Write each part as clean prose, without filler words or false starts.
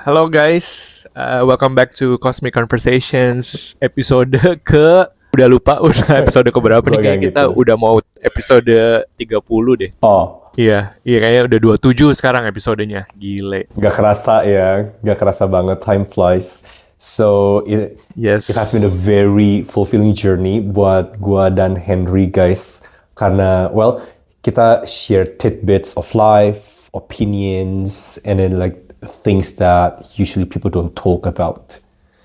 Halo guys, welcome back to Cosmic Conversations episode udah lupa udah episode keberapa nih, Gua kayaknya kayak kita gitu. udah mau episode 30 deh. Oh, Iya kayaknya udah 27 sekarang episodenya. Gile. gak kerasa ya, gak kerasa banget. Time flies. So it has Yes. been a very fulfilling journey buat gua dan Henry guys. Karena well kita share tidbits of life, opinions, and then like things that usually people don't talk about.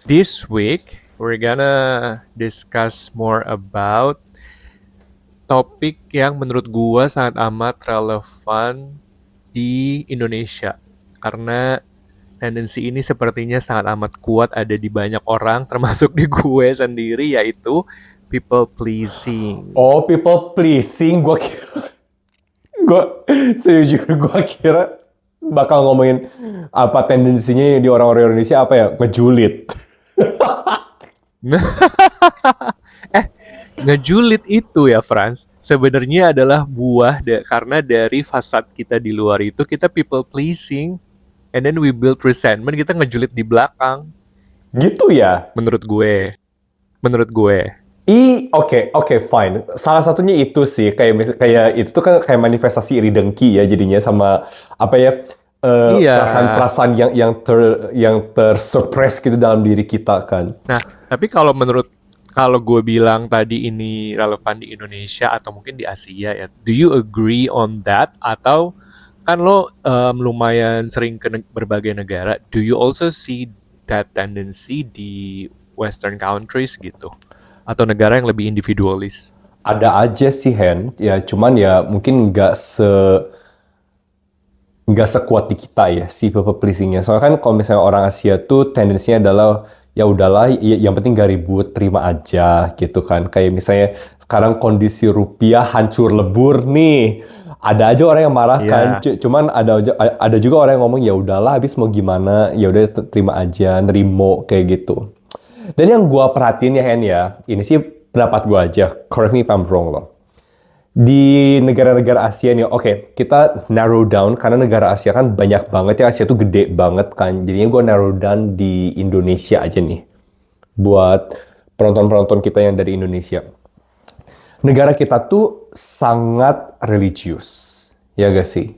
This week we're gonna discuss more about topik yang menurut gua sangat amat relevan di Indonesia. Karena tendensi ini sepertinya sangat amat kuat ada di banyak orang, termasuk di gue sendiri, yaitu people pleasing. Oh, people pleasing, gua sejujurnya gua kira bakal ngomongin apa tendensinya di orang-orang Indonesia apa ya, ngejulit. Ngejulit itu ya, Franz, sebenarnya adalah karena dari fasad kita di luar itu kita people pleasing, and then we build resentment, kita ngejulit di belakang, Gitu ya. menurut gue. Oke, fine. Salah satunya itu sih kayak itu tuh kan kayak manifestasi iri dengki ya jadinya sama apa ya Iya. perasaan-perasaan yang tersuppress gitu dalam diri kita kan. Nah, tapi kalau gue bilang tadi ini relevan di Indonesia atau mungkin di Asia ya, do you agree on that? Atau kan lo lumayan sering ke berbagai negara, do you also see that tendency di Western countries gitu? Atau negara yang lebih individualis? Ada aja sih Hen, ya cuman ya mungkin nggak sekuat di kita ya si people pleasingnya. Soalnya kan kalau misalnya orang Asia tuh tendensinya adalah ya udahlah, yang penting gak ribut, terima aja gitu kan. Kayak misalnya sekarang kondisi rupiah hancur lebur nih, ada aja orang yang marah kan. Iya. Cuman ada juga orang yang ngomong ya udahlah, habis mau gimana, ya udah terima aja, nerimo kayak gitu. Dan yang gua perhatiin ya Hen ya, ini sih pendapat gua aja. Correct me if I'm wrong loh. Di negara-negara Asia nih, oke, kita narrow down karena negara Asia kan banyak banget ya, Asia tuh gede banget kan. Jadinya gue narrow down di Indonesia aja nih, buat penonton-penonton kita yang dari Indonesia. Negara kita tuh sangat religius, ya gak sih?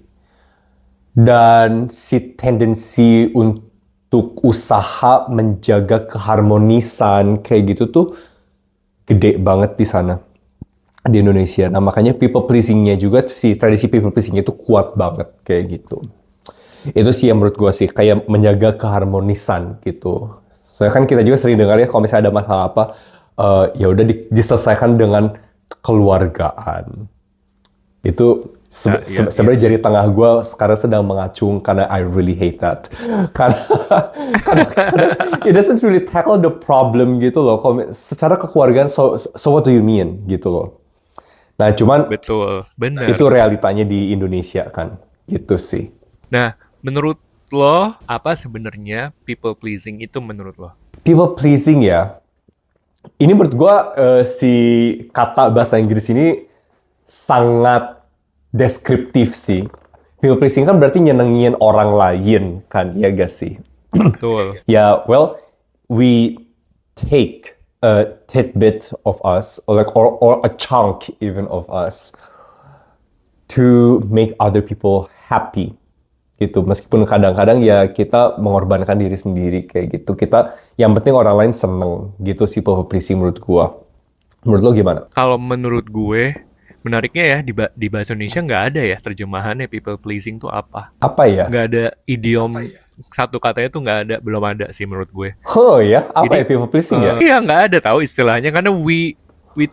Dan si tendensi untuk usaha menjaga keharmonisan kayak gitu tuh gede banget di sana. Di Indonesia. Nah makanya people pleasing-nya juga, si tradisi people pleasing-nya itu kuat banget kayak gitu. Itu sih yang menurut gue sih, kayak menjaga keharmonisan gitu. Soalnya kan kita juga sering dengar ya kalau misalnya ada masalah apa, ya udah diselesaikan dengan kekeluargaan. Itu Ya. sebenarnya jari tengah gue sekarang sedang mengacung karena I really hate that. Karena it doesn't really tackle the problem gitu loh. Secara kekeluargaan, so what do you mean gitu loh. Nah, cuman Betul, benar. itu realitanya di Indonesia kan. Gitu sih. Nah, menurut lo, apa sebenarnya people pleasing itu menurut lo? People pleasing ya. Ini menurut gua si kata bahasa Inggris ini sangat deskriptif sih. People pleasing kan berarti nyenengin orang lain kan, ya gak sih? Betul. Ya, well, we take a tidbit of us, or a chunk even of us, to make other people happy gitu. Meskipun kadang-kadang ya kita mengorbankan diri sendiri kayak gitu. Kita yang penting orang lain seneng gitu sih people pleasing menurut gua. Menurut lo gimana? Kalau menurut gue, menariknya ya di bahasa Indonesia nggak ada ya terjemahannya people pleasing tuh apa. Apa ya? Nggak ada idiom satu katanya tuh nggak ada, belum ada sih menurut gue. Oh ya, apa Jadi ya people pleasing ya? iya nggak ada tahu istilahnya karena we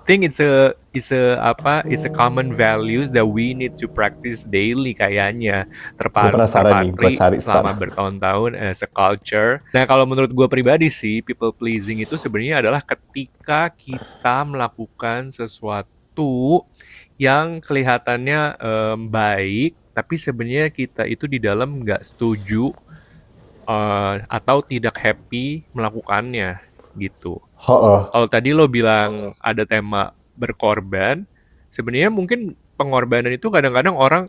think it's a common values that we need to practice daily kayaknya Gue penasaran nih, gue terpatri cari selama sekarang. bertahun-tahun as a culture. Nah kalau menurut gue pribadi sih people pleasing itu sebenarnya adalah ketika kita melakukan sesuatu yang kelihatannya baik tapi sebenarnya kita itu di dalam nggak setuju atau tidak happy melakukannya gitu. Heeh. Kalau tadi lo bilang ada tema berkorban, sebenarnya mungkin pengorbanan itu kadang-kadang orang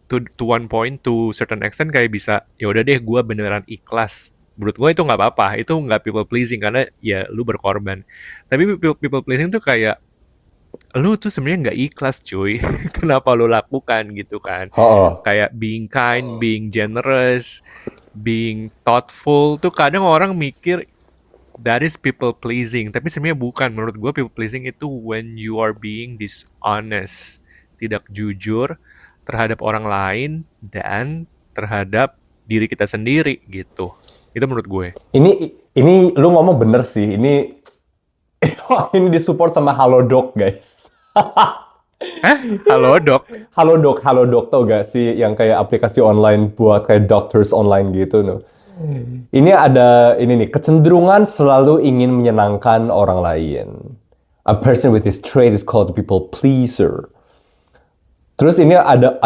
to one point, to certain extent kayak bisa, ya udah deh gue beneran ikhlas. Menurut gue itu nggak apa-apa, itu nggak people pleasing karena ya lu berkorban. Tapi people pleasing tuh kayak lu tuh sebenarnya nggak ikhlas cuy. Kenapa lu lakukan gitu kan? Oh, Kayak being kind, being generous, being thoughtful tuh kadang orang mikir that is people pleasing, tapi sebenarnya bukan. Menurut gue people pleasing itu when you are being dishonest, tidak jujur terhadap orang lain dan terhadap diri kita sendiri gitu. Itu menurut gue. ini lu ngomong bener sih. Ini disupport sama Halodoc, guys. Halo dok. Halodoc tau gak sih yang kayak aplikasi online buat kayak doctors online gitu no. Ini ada ini nih, kecenderungan selalu ingin menyenangkan orang lain. A person with this trait is called a people pleaser. Terus ini ada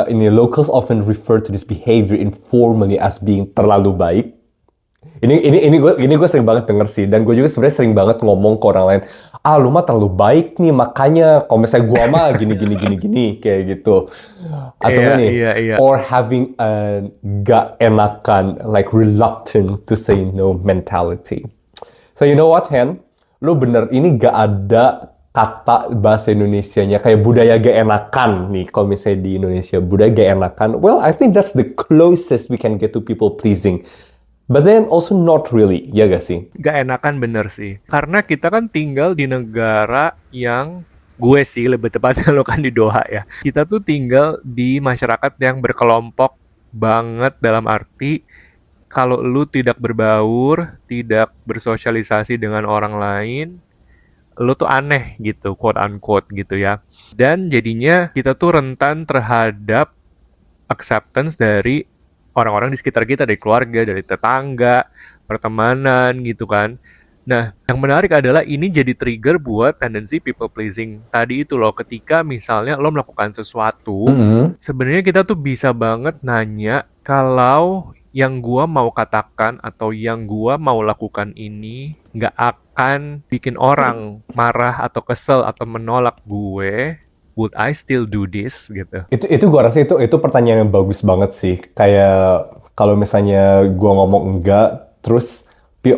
ini, locals often refer to this behavior informally as being terlalu baik. Ini gue sering banget denger sih, dan gue juga sebenarnya sering banget ngomong ke orang lain, lu mah terlalu baik nih, makanya kalau misalnya gue mah gini kayak gitu. Atau Iya, enggak nih, iya, iya. or having a gak enakan, like reluctant to say no mentality. So you know what, Hen? Lu bener, ini gak ada kata bahasa Indonesianya kayak budaya gak enakan nih. Kalau misalnya di Indonesia, budaya gak enakan. Well, I think that's the closest we can get to people pleasing. But then also not really, ya gak sih? Gak enakan bener sih. Karena kita kan tinggal di negara yang gue sih lebih tepatnya lo kan di Doha ya. Kita tuh tinggal di masyarakat yang berkelompok banget dalam arti kalau lu tidak berbaur, tidak bersosialisasi dengan orang lain, lu tuh aneh gitu, quote unquote gitu ya. Dan jadinya kita tuh rentan terhadap acceptance dari orang-orang di sekitar kita, dari keluarga, dari tetangga, pertemanan gitu kan. Nah, yang menarik adalah ini jadi trigger buat tendensi people pleasing. Tadi itu loh, ketika misalnya lo melakukan sesuatu, sebenarnya kita tuh bisa banget nanya kalau yang gua mau katakan atau yang gua mau lakukan ini nggak akan bikin orang marah atau kesel atau menolak gue, would I still do this gitu. Itu gua rasa itu pertanyaan yang bagus banget sih. Kayak kalau misalnya gua ngomong enggak, terus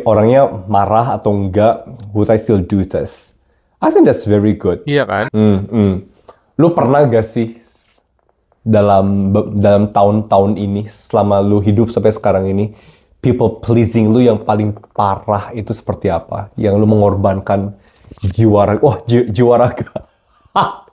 orangnya marah atau enggak, would I still do this? I think that's very good. Iya kan? Lu pernah gak sih dalam tahun-tahun ini, selama lu hidup sampai sekarang ini, people pleasing lu yang paling parah itu seperti apa? Yang lu mengorbankan jiwa raga, jiwa raga.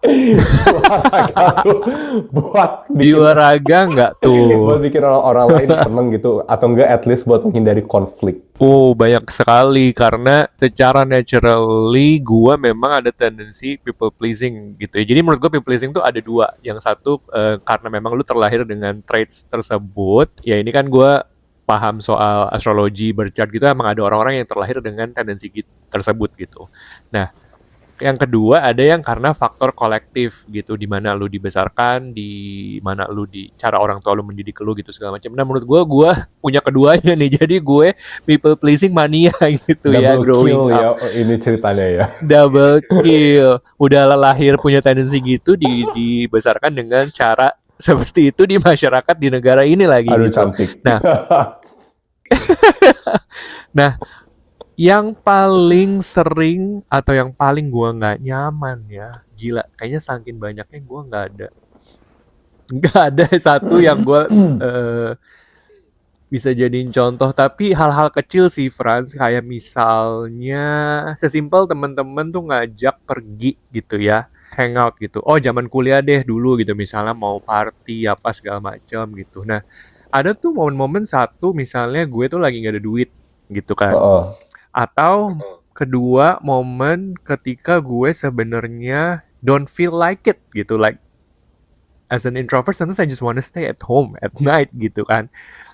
Jiwa raga lu buat Jiwa raga nggak buat tuh? bikin orang lain seneng gitu, atau enggak at least buat menghindari konflik. Oh, banyak sekali karena secara naturally gua memang ada tendensi people pleasing gitu ya. Jadi menurut gua people pleasing tuh ada dua. Yang satu karena memang lu terlahir dengan traits tersebut. Ya ini kan gua paham soal astrologi, birth chart gitu, emang ada orang-orang yang terlahir dengan tendensi tersebut gitu. Nah, yang kedua ada yang karena faktor kolektif gitu, di mana lu dibesarkan, di mana lu di cara orang tua lu mendidik lu gitu segala macam. Nah menurut gue punya keduanya nih, jadi gue people pleasing mania gitu ya Double growing kill ya, up. ini ceritanya ya. Double kill, udah lahir punya tendensi gitu, dibesarkan dengan cara seperti itu di masyarakat di negara ini lagi Aduh, gitu. cantik. Nah, yang paling sering atau yang paling gua nggak nyaman ya, gila, kayaknya saking banyaknya gua nggak ada satu yang gua bisa jadiin contoh. Tapi hal-hal kecil sih, Franz, kayak misalnya sesimpel temen-temen tuh ngajak pergi gitu ya, hangout gitu. Oh, zaman kuliah deh dulu gitu, misalnya mau party apa segala macam gitu. Nah, ada tuh momen-momen satu misalnya gue tuh lagi nggak ada duit gitu kan. Atau kedua momen ketika gue sebenarnya don't feel like it gitu, like as an introvert sometimes I just wanna stay at home at night gitu kan.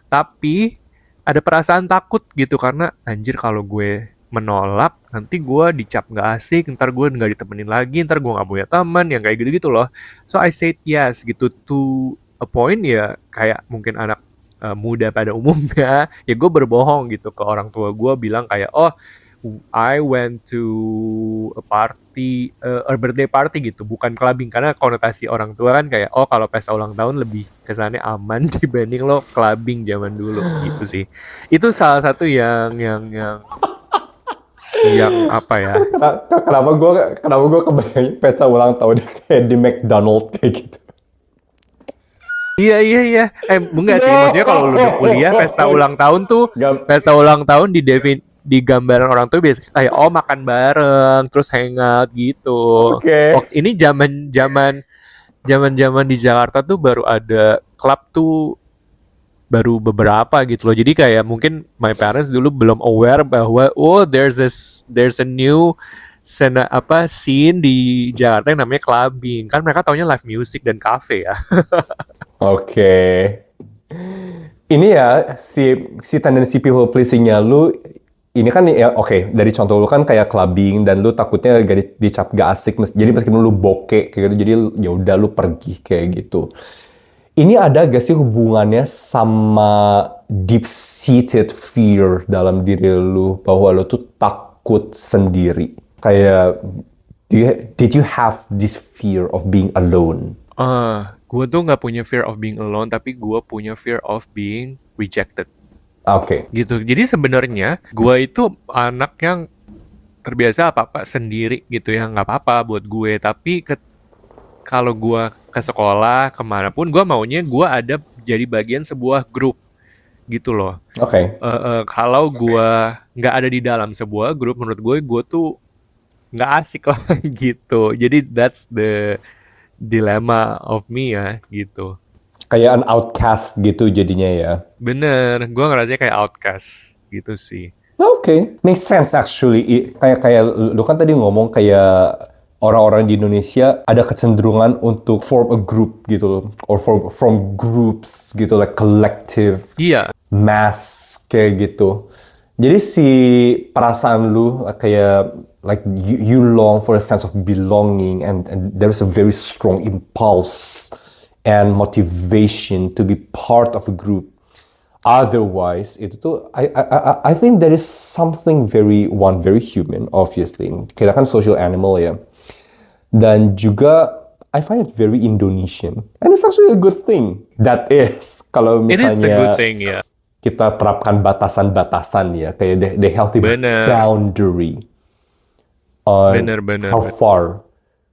Tapi ada perasaan takut gitu karena anjir kalau gue menolak nanti gue dicap nggak asik, ntar gue nggak ditemenin lagi, ntar gue nggak punya teman yang kayak gitu-gitu loh. So I said yes gitu to a point ya, kayak mungkin anak muda pada umumnya ya gue berbohong gitu ke orang tua gue, bilang kayak oh I went to a party or birthday party gitu, bukan clubbing karena konotasi orang tua kan kayak oh kalau pesta ulang tahun lebih kesannya aman dibanding lo clubbing zaman dulu gitu sih. Itu salah satu yang apa ya? Kenapa gue kebayang pesta ulang tahun kayak di McDonald kayak gitu. Iya iya iya. Enggak sih, maksudnya kalau lu udah kuliah pesta ulang tahun di gambaran orang tuh biasanya kayak oh makan bareng, terus hangout gitu. Oke. Waktu ini zaman di Jakarta tuh baru ada klub tuh baru beberapa gitu loh. Jadi kayak mungkin my parents dulu belum aware bahwa oh there's a new scene di Jakarta yang namanya clubbing. Kan mereka taunya live music dan cafe ya. Oke. Ini ya si tendensi people pleasing-nya lu ini kan ya oke, dari contoh lu kan kayak clubbing dan lu takutnya dicap gak asik, jadi meskipun lu bokeh kayak gitu, jadi ya udah lu pergi kayak gitu. Ini ada gak sih hubungannya sama deep-seated fear dalam diri lu bahwa lu tuh takut sendiri? Kayak did you have this fear of being alone? Gue tuh nggak punya fear of being alone, tapi gue punya fear of being rejected. Oke. Gitu. Jadi sebenarnya gue itu anak yang terbiasa apa-apa sendiri gitu ya, nggak apa-apa buat gue. Tapi kalau gue ke sekolah kemanapun, gue maunya gue ada jadi bagian sebuah grup gitu loh. Oke. Kalau gue nggak ada di dalam sebuah grup, menurut gue tuh nggak asik lah gitu. Jadi that's the dilemma of me ya gitu. Kayak an outcast gitu jadinya ya. Bener, gue ngerasanya kayak outcast gitu sih. Oke, makes sense actually. Kayak lu kan tadi ngomong kayak orang-orang di Indonesia ada kecenderungan untuk form a group gitu loh, or from groups gitu, like collective, Iya, mass kayak gitu. Jadi si perasaan lu kayak like you long for a sense of belonging and there's a very strong impulse and motivation to be part of a group. Otherwise, itu tuh I think there is something very human, obviously. Kita kan social animal ya. Dan juga I find it very Indonesian. And it's actually a good thing. That is, kalau it is a good misalnya thing ya. kita terapkan batasan-batasan ya, kayak the healthy Bener. boundary on Bener. how far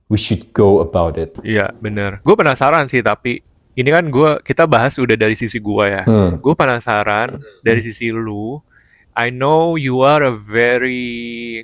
we should go about it. Iya, bener. Gue penasaran sih, tapi ini kan kita bahas udah dari sisi gue ya. Gue penasaran dari sisi lu. I know you are a very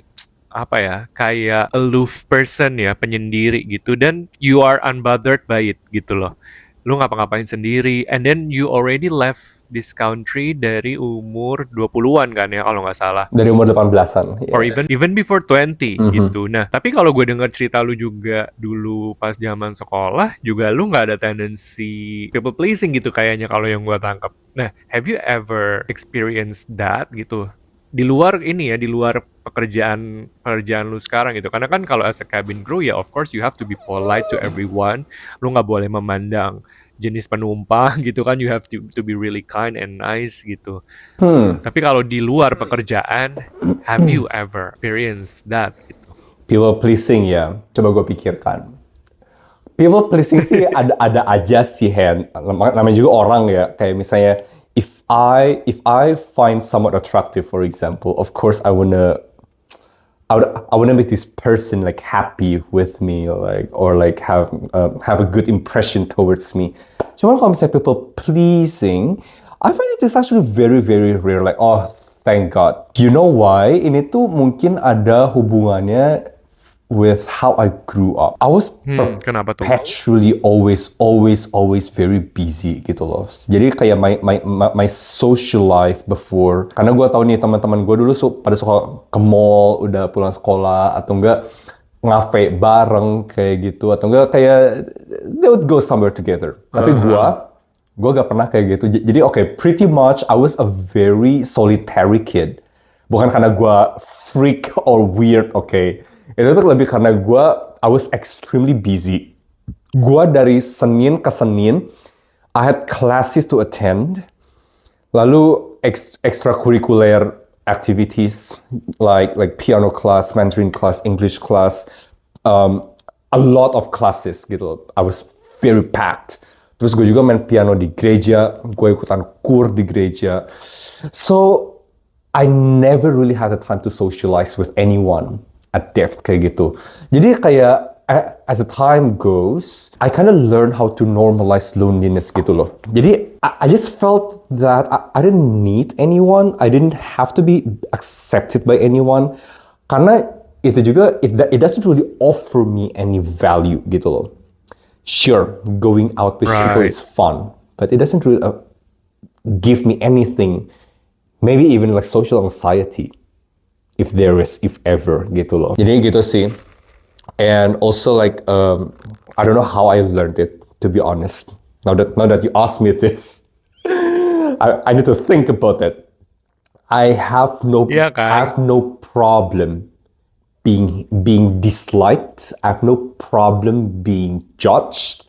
apa ya, kayak aloof person ya, penyendiri gitu, dan you are unbothered by it gitu loh. Lu ngapa-ngapain sendiri, and then you already left this country dari umur 20-an kan ya kalau nggak salah. Dari umur 18-an. Or even before 20 gitu. Nah, tapi kalau gue denger cerita lu juga dulu pas zaman sekolah, juga lu nggak ada tendensi people pleasing gitu kayaknya kalau yang gue tangkap. Nah, have you ever experienced that gitu? Di luar ini ya, di luar pekerjaan lu sekarang gitu. Karena kan kalau as a cabin crew ya of course you have to be polite to everyone. Lu nggak boleh memandang jenis penumpang gitu kan, you have to be really kind and nice gitu. Tapi kalau di luar pekerjaan, have you ever experienced that gitu? People pleasing ya, coba gue pikirkan. People pleasing sih ada aja sih, Hen. Namanya juga orang ya, kayak misalnya if I find someone attractive, for example, of course I wanna make this person like happy with me, or have a good impression towards me. Cuman kalau misalnya people pleasing, I find it is actually very rare. Like, oh, thank God. You know why? Ini tuh mungkin ada hubungannya with how I grew up. I was Kenapa tuh? perpetually always very busy gitu loh. Jadi kayak my social life before, karena gue tahu nih teman-teman gue dulu pada suka ke mall udah pulang sekolah, atau enggak ngafe bareng kayak gitu, atau enggak kayak they would go somewhere together. Tapi gue gak pernah kayak gitu. Jadi pretty much I was a very solitary kid. Bukan karena gue freak or weird, itu tuh lebih karena I was extremely busy. Gue dari Senin ke Senin, I had classes to attend, lalu extracurricular activities like piano class, Mandarin class, English class, um, a lot of classes gitu. I was very packed. Terus gue juga main piano di gereja, gue ikutan kur di gereja. So I never really had the time to socialize with anyone at depth kayak gitu. Jadi kayak as the time goes, I kind of learn how to normalize loneliness gitu loh. Jadi I just felt that I didn't need anyone, I didn't have to be accepted by anyone. Karena itu juga it doesn't really offer me any value gitu loh. Sure, going out with people Right. is fun, but it doesn't really give me anything. Maybe even like social anxiety, if there is, if ever gitu loh. Jadi gitu sih. And also like I don't know how I learned it, to be honest. Now that you asked me this, I need to think about it. I have no Iya I kan? have no problem being disliked. I have no problem being judged.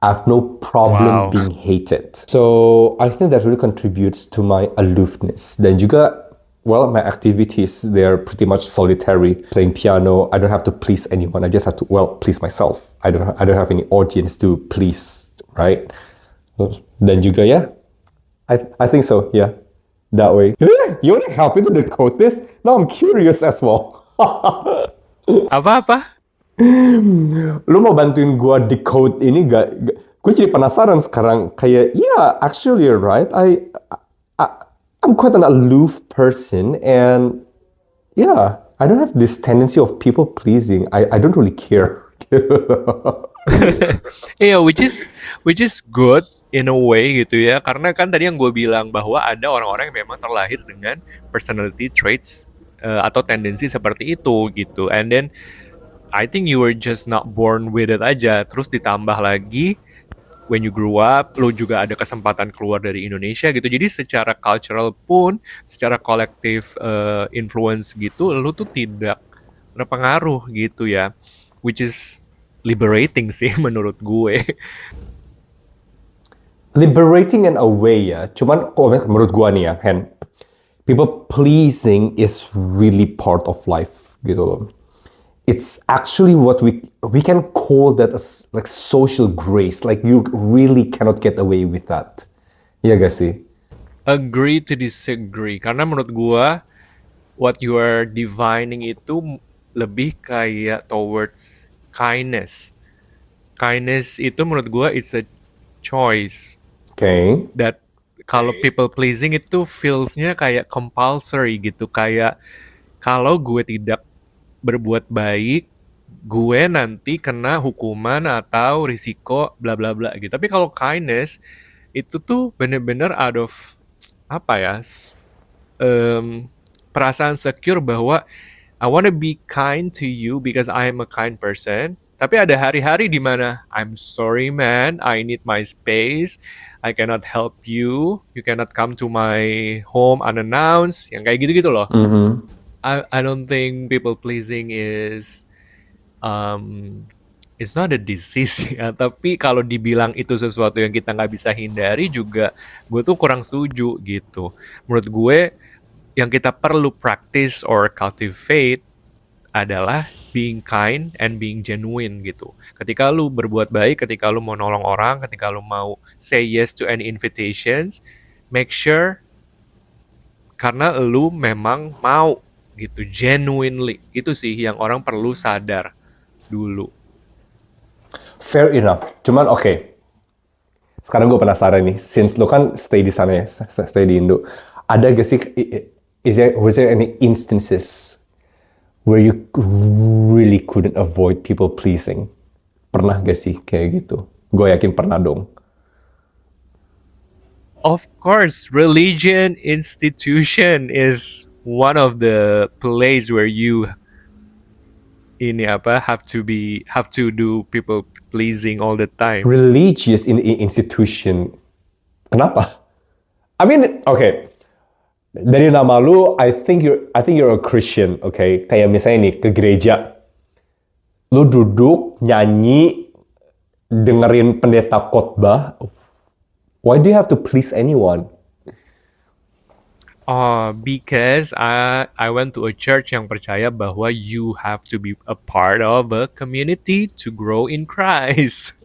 I have no problem Wow. being hated. So I think that really contributes to my aloofness. Dan juga, well, my activities, they're pretty much solitary. Playing piano, I don't have to please anyone. I just have to, well, please myself. I don't have any audience to please, right? Dan juga, yeah, I think so, yeah. That way. You want to help me to decode this? Now I'm curious as well. Apa-apa? Lu mau bantuin gua decode ini gak? Gue jadi penasaran sekarang. Kayak, yeah, actually you're right. I I'm quite an aloof person, and yeah, I don't have this tendency of people pleasing. I don't really care. Iya, which is good in a way gitu ya. Karena kan tadi yang gue bilang bahwa ada orang-orang yang memang terlahir dengan personality traits atau tendensi seperti itu gitu. And then I think you were just not born with it aja. Terus ditambah lagi when you grew up, lu juga ada kesempatan keluar dari Indonesia gitu. Jadi secara cultural pun, secara kolektif influence gitu, lu tuh tidak terpengaruh gitu ya. Which is liberating sih menurut gue. Liberating in a way ya. Cuman menurut gua nih ya, Hen, people pleasing is really part of life gitu loh. It's actually what we can call that as like social grace. Like you really cannot get away with that. Iya gak sih? Agree to disagree. Karena menurut gua, what you are divining itu lebih kayak towards kindness. Kindness itu menurut gua it's a choice. Okay. That kalau people pleasing itu feelsnya kayak compulsory gitu. Kayak kalau gue tidak berbuat baik, gue nanti kena hukuman atau risiko bla bla bla gitu. Tapi kalau kindness itu tuh bener-bener out of apa ya? Perasaan secure bahwa I wanna be kind to you because I am a kind person. Tapi ada hari-hari di mana I'm sorry man, I need my space, I cannot help you, you cannot come to my home unannounced, yang kayak gitu-gitu loh. I don't think people pleasing is it's not a disease ya. Tapi kalau dibilang itu sesuatu yang kita nggak bisa hindari juga, gue tuh kurang setuju gitu. Menurut gue yang kita perlu practice or cultivate adalah being kind and being genuine gitu. Ketika lu berbuat baik, ketika lu mau nolong orang, ketika lu mau say yes to any invitations, make sure karena lu memang mau gitu, genuinely. Itu sih yang orang perlu sadar dulu. Fair enough. Cuman oke. Sekarang gue penasaran nih. Since lo kan stay di sana ya, stay di Indo. Ada gak sih, was there any instances where you really couldn't avoid people pleasing? Pernah gak sih kayak gitu? Gue yakin pernah dong. Of course, religion institution is one of the place where you have to do people pleasing all the time. Religious institution. Kenapa? I mean, okay. Dari nama lu, I think you're a Christian, okay? Kayak misalnya nih ke gereja, lu duduk nyanyi, dengerin pendeta khotbah. Why do you have to please anyone? Because I went to a church yang percaya bahwa you have to be a part of a community to grow in Christ.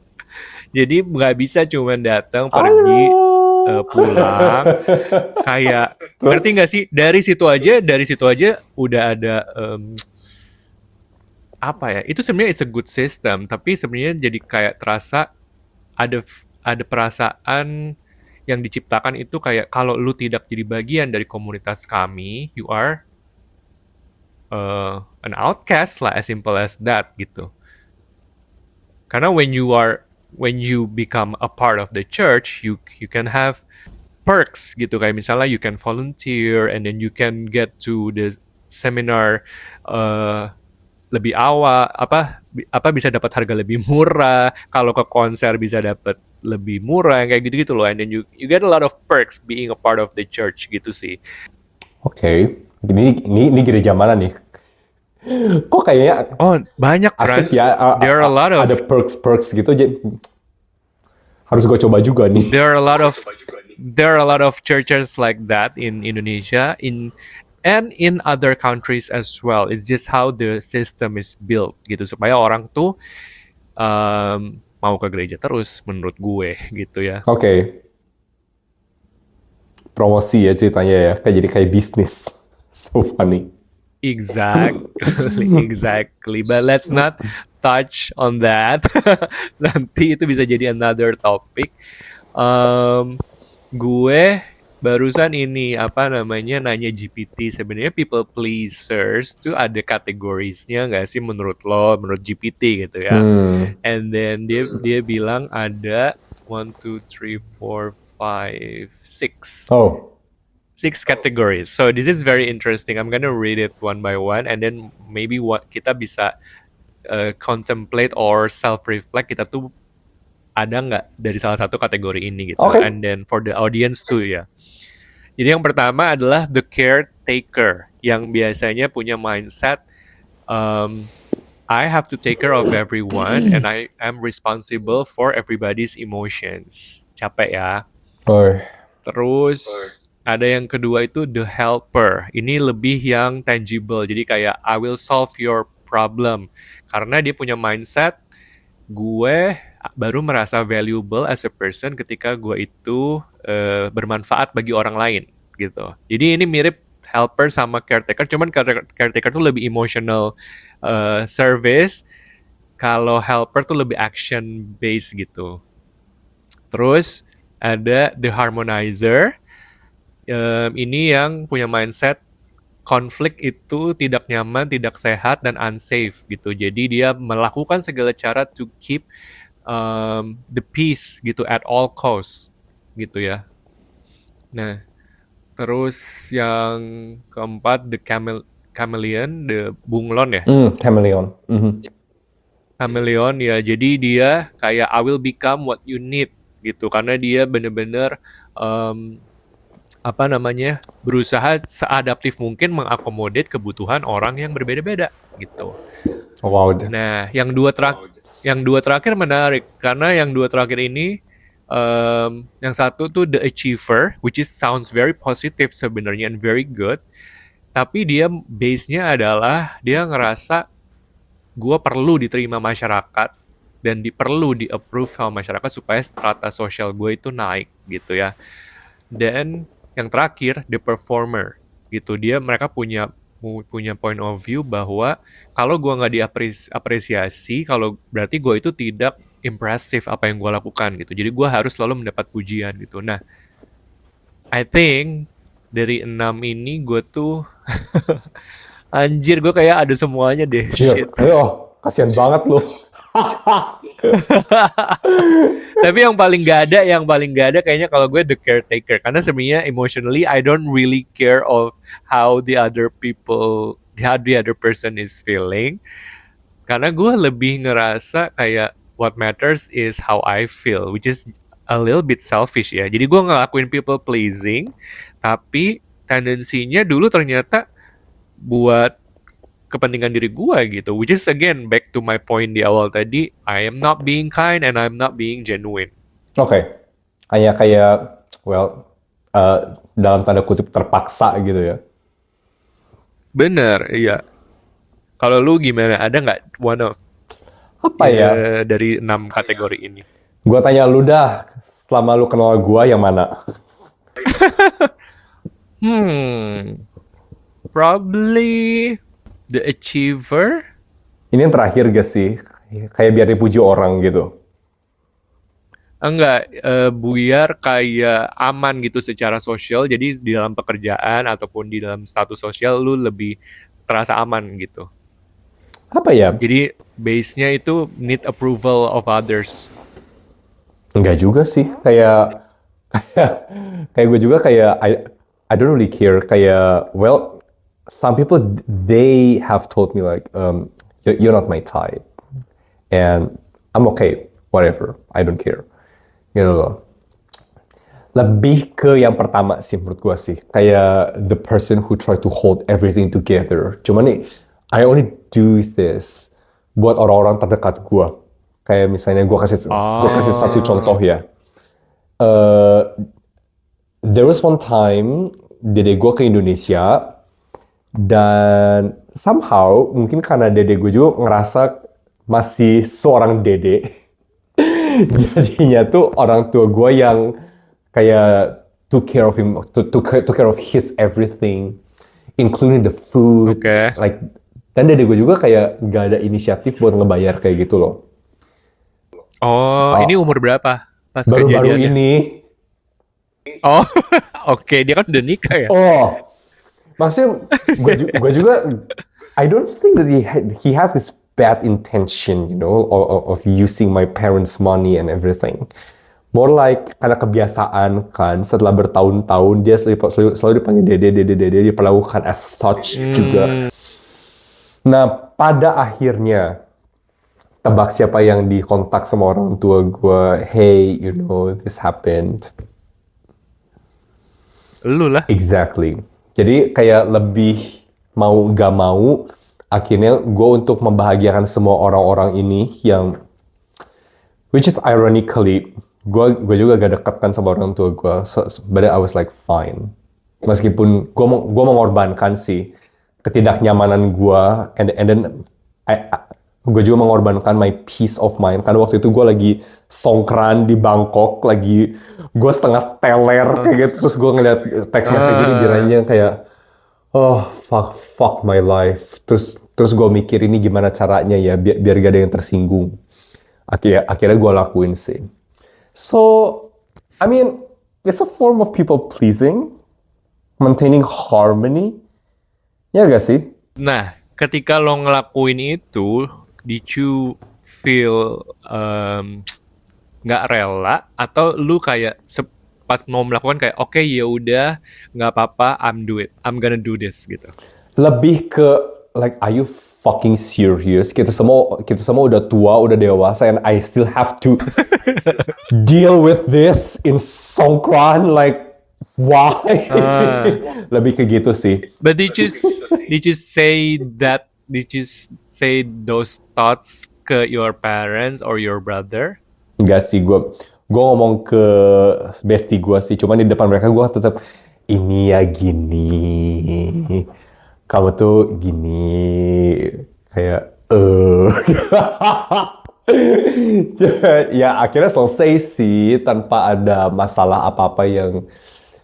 Jadi nggak bisa cuma datang, pergi, Aduh. pulang, kayak Terus? ngerti nggak sih? Dari situ aja udah ada apa ya? Itu sebenarnya it's a good system, tapi sebenarnya jadi kayak terasa ada perasaan yang diciptakan itu kayak kalau lu tidak jadi bagian dari komunitas kami, you are an outcast lah, as simple as that gitu. Karena when you become a part of the church, you can have perks gitu, kayak misalnya you can volunteer and then you can get to the seminar uh, lebih awal, apa bisa dapat harga lebih murah, kalau ke konser bisa dapat lebih murah, kayak gitu-gitu loh, and then you get a lot of perks being a part of the church gitu sih. Oke, ini gereja mana nih? Kok kayaknya Oh, banyak asik friends. ya, There are a lot ada of perks-perks gitu, harus gue coba juga nih. there are a lot of there are a lot of churches like that in Indonesia and in other countries as well. It's just how the system is built gitu supaya orang tuh mau ke gereja terus menurut gue gitu ya. Oke, promosi ya ceritanya ya, jadi kayak bisnis. So funny. Exactly, exactly. But let's not touch on that. Nanti itu bisa jadi another topic. Gue barusan ini apa namanya nanya GPT, sebenarnya people pleasers tuh ada kategorisnya nggak sih menurut lo, menurut GPT gitu ya? And then dia bilang ada 1, 2, 3, 4, 5, 6 Oh, six categories. So this is very interesting. I'm gonna read it one by one, and then maybe what kita bisa contemplate or self reflect, kita tuh ada nggak dari salah satu kategori ini gitu. Oke. And then for the audience too ya. Jadi yang pertama adalah the caretaker, yang biasanya punya mindset I have to take care of everyone and I am responsible for everybody's emotions. Capek ya. Oh, Terus ada yang kedua itu the helper. Ini lebih yang tangible. Jadi kayak I will solve your problem. Karena dia punya mindset gue baru merasa valuable as a person ketika gue itu bermanfaat bagi orang lain gitu. Jadi ini mirip helper sama caretaker, cuman caretaker tuh lebih emotional service, kalau helper tuh lebih action based gitu. Terus ada the harmonizer. Ini yang punya mindset konflik itu tidak nyaman, tidak sehat, dan unsafe gitu. Jadi dia melakukan segala cara to keep the peace gitu at all costs gitu ya. Nah, terus yang keempat the chameleon, the bunglon ya. chameleon. Chameleon ya, jadi dia kayak I will become what you need gitu, karena dia bener-bener apa namanya berusaha seadaptif mungkin mengakomodir kebutuhan orang yang berbeda-beda gitu. Wow. Nah, yang dua terakhir menarik karena yang dua terakhir ini yang satu tuh the achiever, which is sounds very positive sebenarnya and very good, tapi dia base-nya adalah dia ngerasa gue perlu diterima masyarakat dan perlu di-approve sama masyarakat supaya strata sosial gue itu naik gitu ya. Dan yang terakhir the performer gitu, mereka punya point of view bahwa kalau gue nggak diapresiasi, kalau berarti gue itu tidak impressive apa yang gue lakukan gitu. Jadi gue harus selalu mendapat pujian gitu. Nah, I think dari 6 ini gue tuh anjir, gue kayak ada semuanya deh. Shit. Ayo, kasihan banget lu. Tapi yang paling gak ada kayaknya kalau gue the caretaker, karena sebenarnya emotionally I don't really care of how the other person is feeling, karena gue lebih ngerasa kayak what matters is how I feel, which is a little bit selfish ya. Jadi gue ngelakuin people pleasing, tapi tendensinya dulu ternyata buat kepentingan diri gue gitu, which is again back to my point di awal tadi, I am not being kind and I'm not being genuine. Oke. Hanya kayak, well, dalam tanda kutip terpaksa gitu ya. Bener, iya. Kalau lu gimana? Ada nggak one of Apa ya? dari 6 kategori ini? Gua tanya lu dah, selama lu kenal gua yang mana? Hmm, probably the achiever. Ini yang terakhir gak sih? Kayak biar dipuji orang gitu. Enggak, buyar kayak aman gitu secara sosial. Jadi di dalam pekerjaan ataupun di dalam status sosial lu lebih terasa aman gitu. Apa ya? Jadi base-nya itu need approval of others. Enggak juga sih. Kayak kayak kayak gue juga kayak I don't really care. Kayak well, some people they have told me like you're not my type and I'm okay whatever. I don't care. Gitu loh. Lebih ke yang pertama sih menurut gue sih. Kayak the person who try to hold everything together. Cuman nih, I only do this buat orang-orang terdekat gue. Kayak misalnya gue kasih satu contoh Oh, ya. There was one time dede gue ke Indonesia dan somehow mungkin karena dede gue juga ngerasa masih seorang dede. Jadinya tuh orang tua gue yang kayak took care of him, took care of his everything, including the food, oke. like dan dede gue juga kayak gak ada inisiatif buat ngebayar kayak gitu loh. Oh, ini Oh, umur berapa pas baru-baru kejadiannya? ini, Oh, oke, dia kan udah nikah ya? oh, maksudnya gue juga, I don't think that he had this bad intention, you know, of using my parents' money and everything. More like karena kebiasaan kan, setelah bertahun-tahun dia selalu dipanggil dede, dede, dede, diperlakukan as such juga. Hmm, Nah, pada akhirnya, tebak siapa yang dikontak sama orang tua gue, hey, you know, this happened. lu lah. Exactly. Jadi kayak lebih mau gak mau, akhirnya gue untuk membahagiakan semua orang-orang ini yang, which is ironically, gue juga gak deket kan sama orang tua gue, but I was like fine. Meskipun gue mengorbankan sih ketidaknyamanan gue, and then gue juga mengorbankan my peace of mind. Karena waktu itu gue lagi songkran di Bangkok, lagi gue setengah teler kayak gitu, terus gue ngeliat text message ini Ah, bilangnya kayak, oh fuck my life. Terus gue mikir ini gimana caranya ya biar gak ada yang tersinggung. Akhirnya gue lakuin sih. So, I mean, it's a form of people pleasing, maintaining harmony. Ya gak sih? nah, ketika lo ngelakuin itu, did you feel nggak rela atau lu kayak pas mau melakukan kayak oke ya udah nggak apa-apa, I'm gonna do this gitu. Lebih ke like, are you fucking serious? Kita semua udah tua, udah dewasa, and I still have to deal with this in Songkran. Like, why? Ah, Lebih ke gitu sih. but did you say that? Did you say those thoughts ke your parents or your brother? Enggak sih, gue ngomong ke bestie gue sih. Cuman di depan mereka gue tetap, ini ya gini. Kamu tuh gini. Kayak, ya akhirnya selesai sih tanpa ada masalah apa-apa yang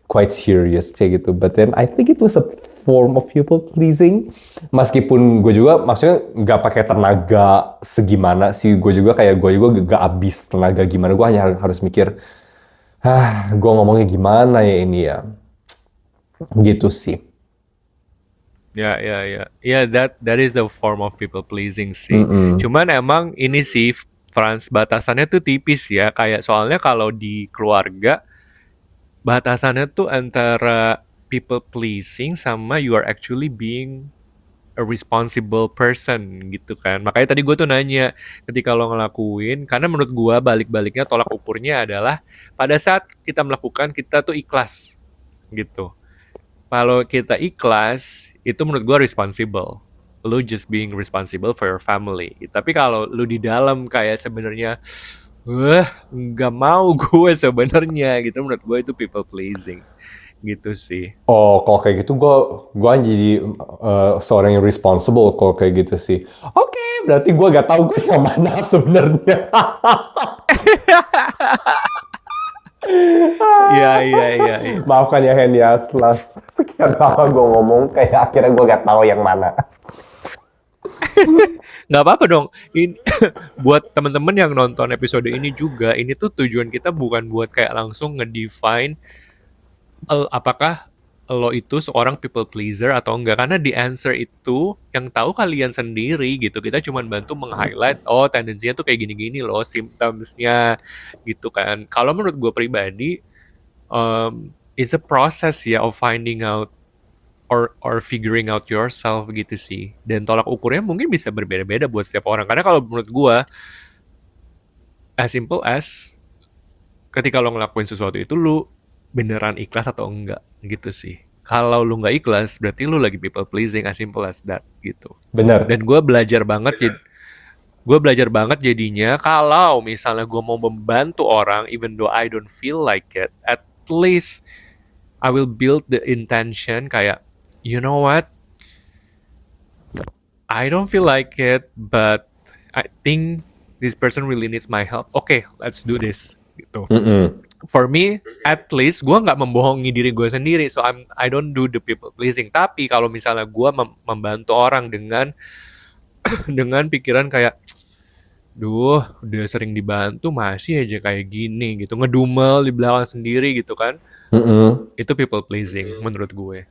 quite serious kayak gitu. But then I think it was a form of people pleasing. Meskipun gue juga maksudnya nggak pakai tenaga segimana sih. Gue juga gak habis tenaga gimana. Gue hanya harus mikir, gue ngomongnya gimana ya ini ya. Gitu sih. Ya, ya, ya. Ya, that is a form of people pleasing sih. Mm-mm. Cuman emang ini sih Frans batasannya tuh tipis ya. Kayak soalnya kalau di keluarga batasannya tuh antara people pleasing sama you are actually being a responsible person gitu kan. Makanya tadi gue tuh nanya ketika lo ngelakuin, karena menurut gue balik-baliknya tolak ukurnya adalah pada saat kita melakukan kita tuh ikhlas gitu. Kalau kita ikhlas, itu menurut gue responsible. Lu just being responsible for your family. Tapi kalau lu di dalam kayak sebenarnya, nggak mau gue sebenarnya gitu. Menurut gue itu people pleasing. gitu sih. Oh, kalau kayak gitu gue jadi seorang yang responsible kalau kayak gitu sih. Oke, berarti gue gak tahu gue yang mana sebenarnya. Iya, iya, iya, iya. Maafkan ya Hen ya, setelah sekian lama gue ngomong, kayak akhirnya gue gak tahu yang mana. Nggak apa-apa dong. Ini buat teman-teman yang nonton episode ini juga, ini tuh tujuan kita bukan buat kayak langsung ngedefine apakah lo itu seorang people pleaser atau enggak, karena di answer itu yang tahu kalian sendiri gitu. Kita cuma bantu meng-highlight, oh tendensinya tuh kayak gini-gini loh symptomsnya gitu kan. Kalau menurut gue pribadi, it's a process ya of finding out or figuring out yourself gitu sih. Dan tolak ukurnya mungkin bisa berbeda-beda buat setiap orang. Karena kalau menurut gue, as simple as ketika lo ngelakuin sesuatu itu lu beneran ikhlas atau enggak gitu sih. Kalau lu nggak ikhlas berarti lu lagi people pleasing, as simple as that gitu. Bener. Dan gue belajar banget jadinya kalau misalnya gue mau membantu orang even though I don't feel like it, at least I will build the intention kayak, you know what, I don't feel like it but I think this person really needs my help. Okay, let's do this gitu. Mm-mm. For me, at least gue nggak membohongi diri gue sendiri, so I don't do the people pleasing. Tapi kalau misalnya gue membantu orang dengan dengan pikiran kayak, duh, udah sering dibantu masih aja kayak gini gitu, ngedumel di belakang sendiri gitu kan, Mm-mm. itu people pleasing menurut gue.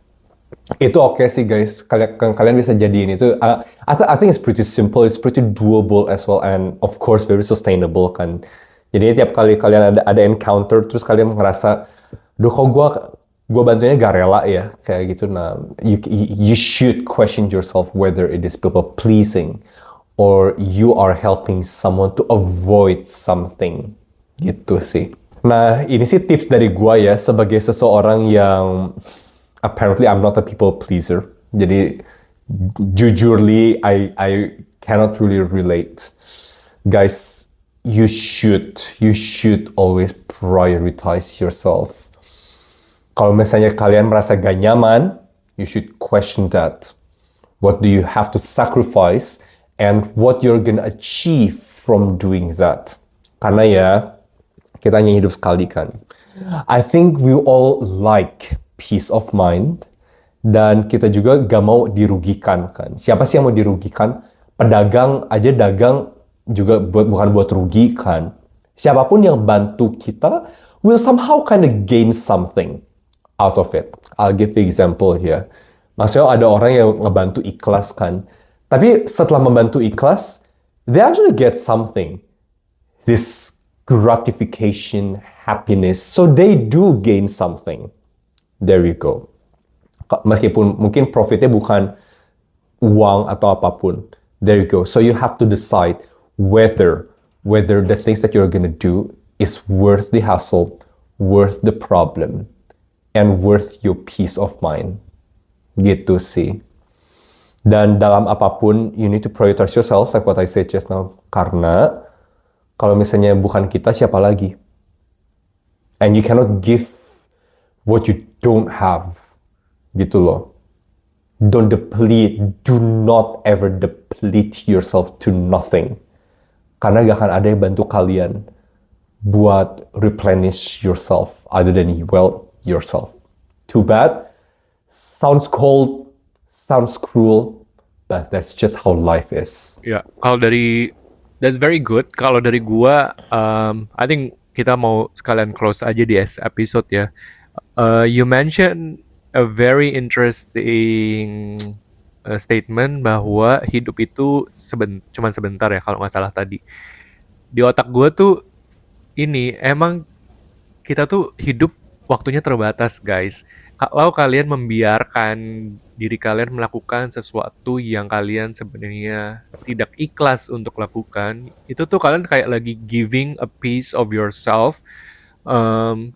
Itu oke sih guys, kalian bisa jadiin itu. I think it's pretty simple, it's pretty doable as well, and of course very sustainable kan. Jadi tiap kali kalian ada encounter, terus kalian ngerasa, duh kok gue bantunya gak rela ya, kayak gitu. Nah, you should question yourself whether it is people pleasing or you are helping someone to avoid something, gitu sih. Nah, ini sih tips dari gue ya, sebagai seseorang yang apparently I'm not a people pleaser. Jadi jujurly I cannot really relate. Guys, you should always prioritize yourself. Kalau misalnya kalian merasa gak nyaman, you should question that. What do you have to sacrifice and what you're gonna achieve from doing that? Karena ya, kita hanya hidup sekali kan. I think we all like peace of mind, dan kita juga gak mau dirugikan kan. Siapa sih yang mau dirugikan? Pedagang aja dagang juga bukan buat rugi kan. Siapapun yang bantu kita will somehow kind of gain something out of it. I'll give the example here. Maksudnya ada orang yang ngebantu ikhlas kan. Tapi setelah membantu ikhlas, they actually get something. This gratification, happiness. So they do gain something. There you go. Meskipun mungkin profitnya bukan uang atau apapun. There you go. So you have to decide whether the things that you're gonna do is worth the hassle, worth the problem, and worth your peace of mind. Gitu sih. Dan dalam apapun, you need to prioritize yourself, like what I said just now. Karena kalau misalnya bukan kita, siapa lagi? And you cannot give what you don't have. Gitu loh. Don't deplete. Do not ever deplete yourself to nothing. Karena gak akan ada yang bantu kalian buat replenish yourself other than yourself. Too bad. Sounds cold, sounds cruel, but that's just how life is. Ya, that's very good. Kalau dari gua, I think kita mau sekalian close aja di episode ya. You mentioned a very interesting statement bahwa hidup itu cuman sebentar ya, kalau nggak salah tadi. Di otak gue tuh ini emang kita tuh hidup waktunya terbatas guys. Kalau kalian membiarkan diri kalian melakukan sesuatu yang kalian sebenarnya tidak ikhlas untuk lakukan, itu tuh kalian kayak lagi giving a piece of yourself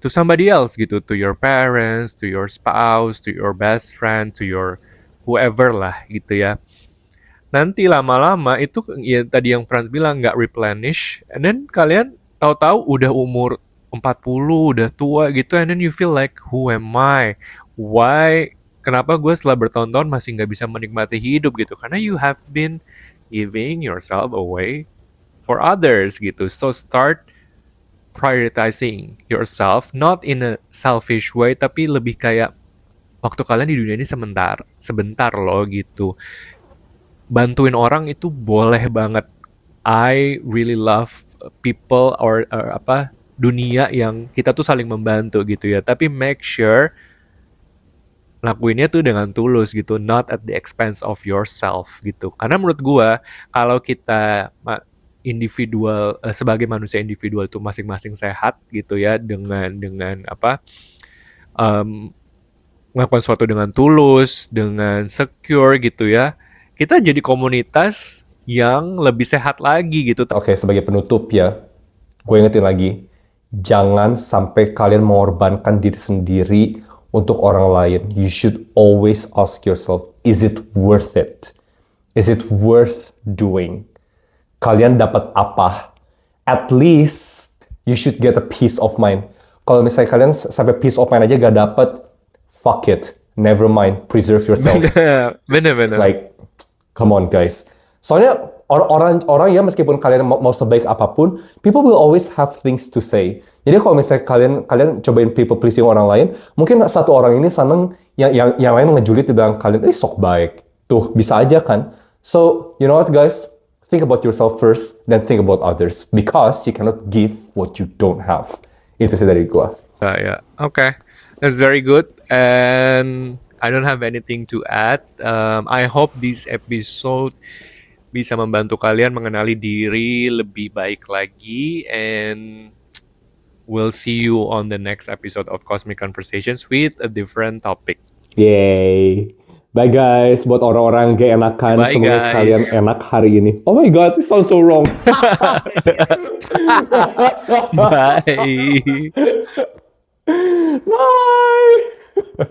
to somebody else gitu, to your parents, to your spouse, to your best friend, to your whoever lah gitu ya. Nanti lama-lama itu ya tadi yang Franz bilang nggak replenish, and then kalian tahu-tahu udah umur 40 udah tua gitu, and then you feel like, who am I? Why? Kenapa gue setelah bertahun-tahun masih nggak bisa menikmati hidup gitu? Karena you have been giving yourself away for others gitu. So start prioritizing yourself, not in a selfish way, tapi lebih kayak waktu kalian di dunia ini sebentar loh gitu. Bantuin orang itu boleh banget. I really love people or dunia yang kita tuh saling membantu gitu ya. Tapi make sure lakuinnya tuh dengan tulus gitu, not at the expense of yourself gitu. Karena menurut gua kalau kita individual sebagai manusia individual tuh masing-masing sehat gitu ya dengan em, melakukan sesuatu dengan tulus, dengan secure gitu ya. Kita jadi komunitas yang lebih sehat lagi gitu. Oke, sebagai penutup ya, gue ingetin lagi, jangan sampai kalian mengorbankan diri sendiri untuk orang lain. You should always ask yourself, is it worth it? Is it worth doing? Kalian dapat apa? At least you should get a peace of mind. Kalau misalnya kalian sampai peace of mind aja gak dapet, fuck it. Never mind. Preserve yourself. Bener-bener. Like, come on guys. Soalnya orang ya meskipun kalian mau sebaik apapun, people will always have things to say. Jadi kalau misalnya kalian cobain people pleasing orang lain, mungkin satu orang ini seneng yang lain ngejulit di belakang kalian, sok baik. Tuh, bisa aja kan. So, you know what guys? Think about yourself first, then think about others. Because you cannot give what you don't have. Itu sih dari gua. Yeah. Okay. That's very good. And I don't have anything to add. I hope this episode bisa membantu kalian mengenali diri lebih baik lagi. And we'll see you on the next episode of Cosmic Conversations with a different topic. Yay. Bye guys, buat orang-orang gak enakan, Bye, semoga guys. kalian enak hari ini. Oh my god, it sounds so wrong. Bye. Bye.